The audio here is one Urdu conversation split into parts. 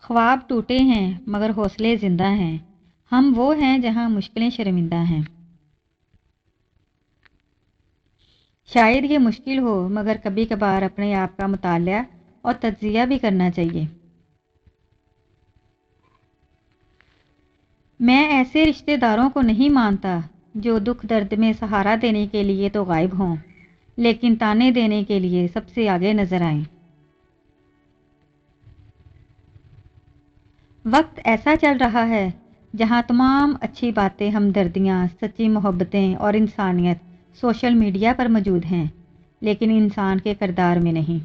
خواب ٹوٹے ہیں مگر حوصلے زندہ ہیں، ہم وہ ہیں جہاں مشکلیں شرمندہ ہیں۔ شاید یہ مشکل ہو مگر کبھی کبھار اپنے آپ کا مطالعہ اور تجزیہ بھی کرنا چاہیے۔ میں ایسے رشتہ داروں کو نہیں مانتا جو دکھ درد میں سہارا دینے کے لیے تو غائب ہوں لیکن تانے دینے کے لیے سب سے آگے نظر آئیں۔ وقت ایسا چل رہا ہے جہاں تمام اچھی باتیں، ہمدردیاں، سچی محبتیں اور انسانیت سوشل میڈیا پر موجود ہیں لیکن انسان کے کردار میں نہیں۔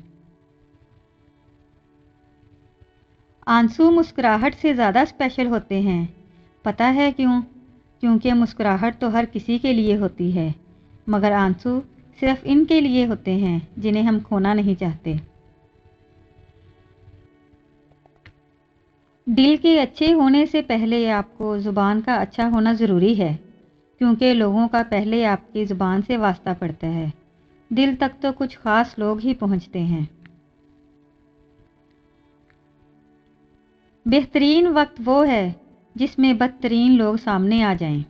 آنسو مسکراہٹ سے زیادہ اسپیشل ہوتے ہیں، پتہ ہے کیوں؟ کیونکہ مسکراہٹ تو ہر کسی کے لیے ہوتی ہے مگر آنسو صرف ان کے لیے ہوتے ہیں جنہیں ہم کھونا نہیں چاہتے۔ دل کے اچھے ہونے سے پہلے آپ کو زبان کا اچھا ہونا ضروری ہے، کیونکہ لوگوں کا پہلے آپ کی زبان سے واسطہ پڑتا ہے۔ دل تک تو کچھ خاص لوگ ہی پہنچتے ہیں۔ بہترین وقت وہ ہے جس میں بدترین لوگ سامنے آ جائیں۔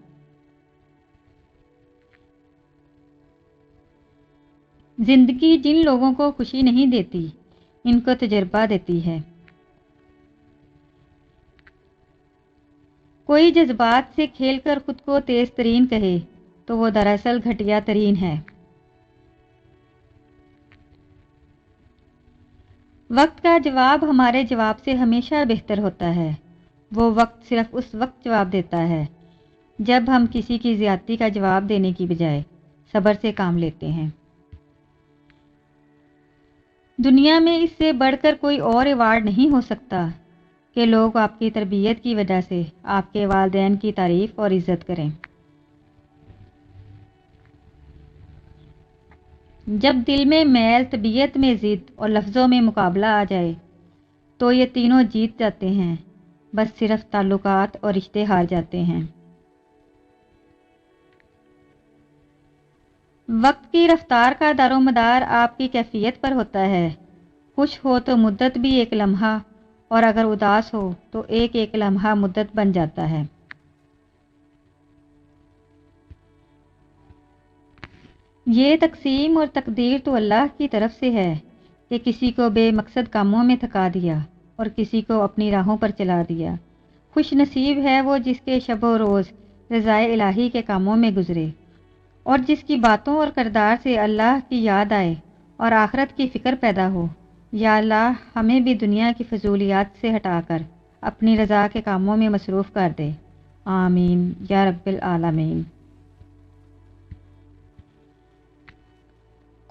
زندگی جن لوگوں کو خوشی نہیں دیتی، ان کو تجربہ دیتی ہے۔ کوئی جذبات سے کھیل کر خود کو تیز ترین کہے تو وہ دراصل گھٹیا ترین ہے۔ وقت کا جواب ہمارے جواب سے ہمیشہ بہتر ہوتا ہے۔ وہ وقت صرف اس وقت جواب دیتا ہے جب ہم کسی کی زیادتی کا جواب دینے کی بجائے صبر سے کام لیتے ہیں۔ دنیا میں اس سے بڑھ کر کوئی اور ایوارڈ نہیں ہو سکتا کہ لوگ آپ کی تربیت کی وجہ سے آپ کے والدین کی تعریف اور عزت کریں۔ جب دل میں میل، طبیعت میں ضد اور لفظوں میں مقابلہ آ جائے تو یہ تینوں جیت جاتے ہیں، بس صرف تعلقات اور رشتے ہار جاتے ہیں۔ وقت کی رفتار کا دار و مدار آپ کی کیفیت پر ہوتا ہے۔ خوش ہو تو مدت بھی ایک لمحہ اور اگر اداس ہو تو ایک ایک لمحہ مدت بن جاتا ہے۔ یہ تقسیم اور تقدیر تو اللہ کی طرف سے ہے کہ کسی کو بے مقصد کاموں میں تھکا دیا اور کسی کو اپنی راہوں پر چلا دیا۔ خوش نصیب ہے وہ جس کے شب و روز رضائے الہی کے کاموں میں گزرے اور جس کی باتوں اور کردار سے اللہ کی یاد آئے اور آخرت کی فکر پیدا ہو۔ یا اللہ ہمیں بھی دنیا کی فضولیات سے ہٹا کر اپنی رضا کے کاموں میں مصروف کر دے، آمین یا رب العالمین۔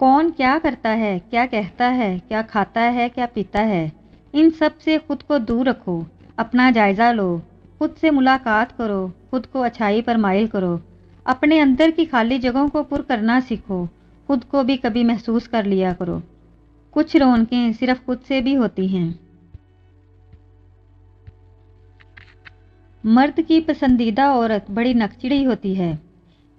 کون کیا کرتا ہے، کیا کہتا ہے، کیا کھاتا ہے، کیا پیتا ہے، ان سب سے خود کو دور رکھو، اپنا جائزہ لو، خود سے ملاقات کرو، خود کو اچھائی پر مائل کرو، اپنے اندر کی خالی جگہوں کو پر کرنا سیکھو، خود کو بھی کبھی محسوس کر لیا کرو۔ کچھ رونقیں صرف خود سے بھی ہوتی ہیں۔ مرد کی پسندیدہ عورت بڑی نکچڑی ہوتی ہے،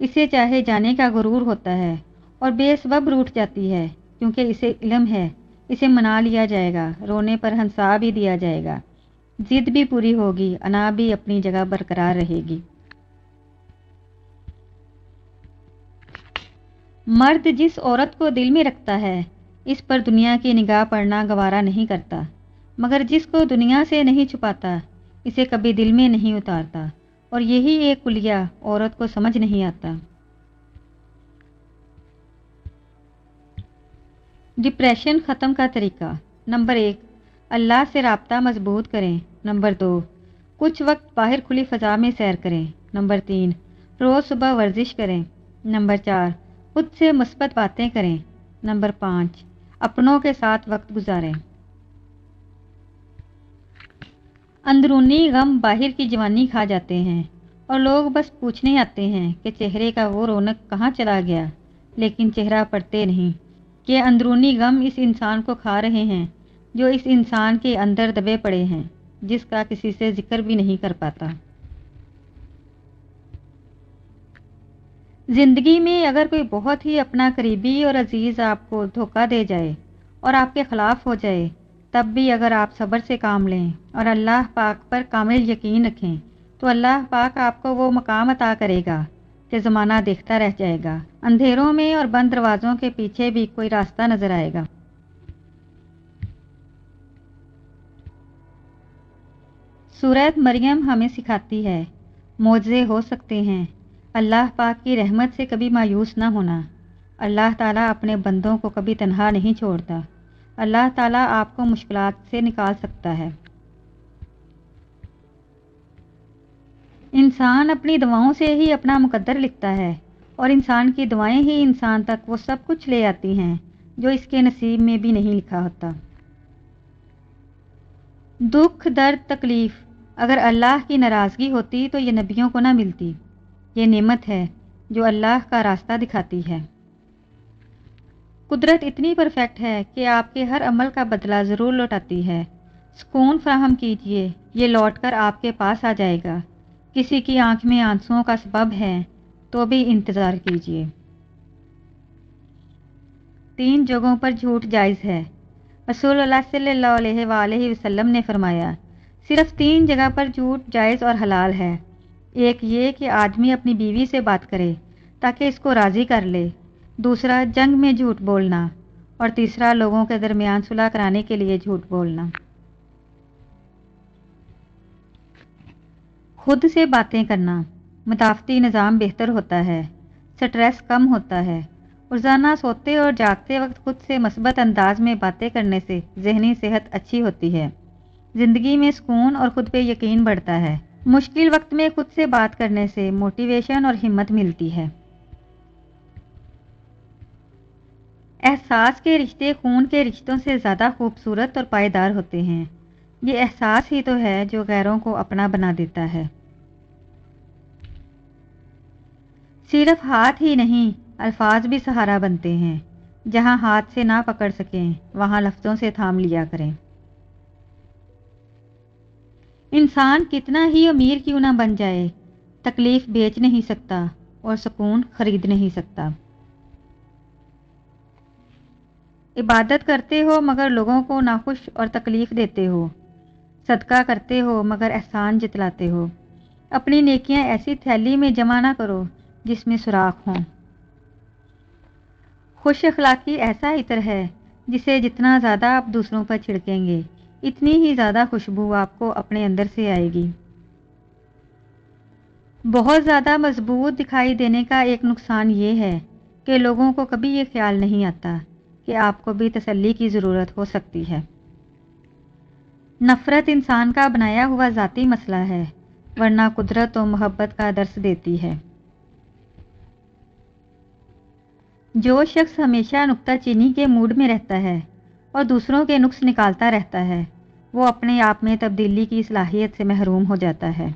اسے چاہے جانے کا غرور ہوتا ہے اور بے سبب روٹھ جاتی ہے کیونکہ اسے علم ہے اسے منا لیا جائے گا، رونے پر ہنسا بھی دیا جائے گا، ضد بھی پوری ہوگی، انا بھی اپنی جگہ برقرار رہے گی۔ مرد جس عورت کو دل میں رکھتا ہے اس پر دنیا کی نگاہ پڑنا گوارا نہیں کرتا، مگر جس کو دنیا سے نہیں چھپاتا اسے کبھی دل میں نہیں اتارتا، اور یہی ایک کلیہ عورت کو سمجھ نہیں آتا۔ ڈپریشن ختم کا طریقہ: نمبر 1، اللہ سے رابطہ مضبوط کریں۔ نمبر 2، کچھ وقت باہر کھلی فضا میں سیر کریں۔ نمبر 3، روز صبح ورزش کریں۔ نمبر 4، خود سے مثبت باتیں کریں۔ نمبر 5، اپنوں کے ساتھ وقت گزاریں۔ اندرونی غم باہر کی جوانی کھا جاتے ہیں اور لوگ بس پوچھنے آتے ہیں کہ چہرے کا وہ رونق کہاں چلا گیا، لیکن چہرہ پڑھتے نہیں کہ اندرونی غم اس انسان کو کھا رہے ہیں جو اس انسان کے اندر دبے پڑے ہیں، جس کا کسی سے ذکر بھی نہیں کر پاتا۔ زندگی میں اگر کوئی بہت ہی اپنا قریبی اور عزیز آپ کو دھوکہ دے جائے اور آپ کے خلاف ہو جائے تب بھی اگر آپ صبر سے کام لیں اور اللہ پاک پر کامل یقین رکھیں تو اللہ پاک آپ کو وہ مقام عطا کرے گا کہ زمانہ دیکھتا رہ جائے گا، اندھیروں میں اور بند دروازوں کے پیچھے بھی کوئی راستہ نظر آئے گا۔ سورۃ مریم ہمیں سکھاتی ہے معجزے ہو سکتے ہیں، اللہ پاک کی رحمت سے کبھی مایوس نہ ہونا۔ اللہ تعالیٰ اپنے بندوں کو کبھی تنہا نہیں چھوڑتا۔ اللہ تعالیٰ آپ کو مشکلات سے نکال سکتا ہے۔ انسان اپنی دعاؤں سے ہی اپنا مقدر لکھتا ہے، اور انسان کی دعائیں ہی انسان تک وہ سب کچھ لے آتی ہیں جو اس کے نصیب میں بھی نہیں لکھا ہوتا۔ دکھ، درد، تکلیف، اگر اللہ کی ناراضگی ہوتی تو یہ نبیوں کو نہ ملتی۔ یہ نعمت ہے جو اللہ کا راستہ دکھاتی ہے۔ قدرت اتنی پرفیکٹ ہے کہ آپ کے ہر عمل کا بدلہ ضرور لوٹاتی ہے۔ سکون فراہم کیجیے، یہ لوٹ کر آپ کے پاس آ جائے گا۔ کسی کی آنکھ میں آنسوؤں کا سبب ہے تو بھی انتظار کیجیے۔ 3 جگہوں پر جھوٹ جائز ہے۔ رسول اللہ صلی اللہ علیہ وآلہ وسلم نے فرمایا، صرف 3 جگہ پر جھوٹ جائز اور حلال ہے۔ ایک یہ کہ آدمی اپنی بیوی سے بات کرے تاکہ اس کو راضی کر لے، دوسرا جنگ میں جھوٹ بولنا، اور تیسرا لوگوں کے درمیان صلح کرانے کے لیے جھوٹ بولنا۔ خود سے باتیں کرنا، مدافعتی نظام بہتر ہوتا ہے، سٹریس کم ہوتا ہے۔ روزانہ سوتے اور جاگتے وقت خود سے مثبت انداز میں باتیں کرنے سے ذہنی صحت اچھی ہوتی ہے، زندگی میں سکون اور خود پہ یقین بڑھتا ہے۔ مشکل وقت میں خود سے بات کرنے سے موٹیویشن اور ہمت ملتی ہے۔ احساس کے رشتے خون کے رشتوں سے زیادہ خوبصورت اور پائیدار ہوتے ہیں۔ یہ احساس ہی تو ہے جو غیروں کو اپنا بنا دیتا ہے۔ صرف ہاتھ ہی نہیں، الفاظ بھی سہارا بنتے ہیں۔ جہاں ہاتھ سے نہ پکڑ سکیں وہاں لفظوں سے تھام لیا کریں۔ انسان کتنا ہی امیر کیوں نہ بن جائے، تکلیف بیچ نہیں سکتا اور سکون خرید نہیں سکتا۔ عبادت کرتے ہو مگر لوگوں کو ناخوش اور تکلیف دیتے ہو، صدقہ کرتے ہو مگر احسان جتلاتے ہو۔ اپنی نیکیاں ایسی تھیلی میں جمع نہ کرو جس میں سوراخ ہوں۔ خوش اخلاقی ایسا عطر ہے جسے جتنا زیادہ آپ دوسروں پر چھڑکیں گے اتنی ہی زیادہ خوشبو آپ کو اپنے اندر سے آئے گی۔ بہت زیادہ مضبوط دکھائی دینے کا ایک نقصان یہ ہے کہ لوگوں کو کبھی یہ خیال نہیں آتا کہ آپ کو بھی تسلی کی ضرورت ہو سکتی ہے۔ نفرت انسان کا بنایا ہوا ذاتی مسئلہ ہے، ورنہ قدرت و محبت کا درس دیتی ہے۔ جو شخص ہمیشہ نکتہ چینی کے موڈ میں رہتا ہے اور دوسروں کے نقص نکالتا رہتا ہے، وہ اپنے آپ میں تبدیلی کی صلاحیت سے محروم ہو جاتا ہے۔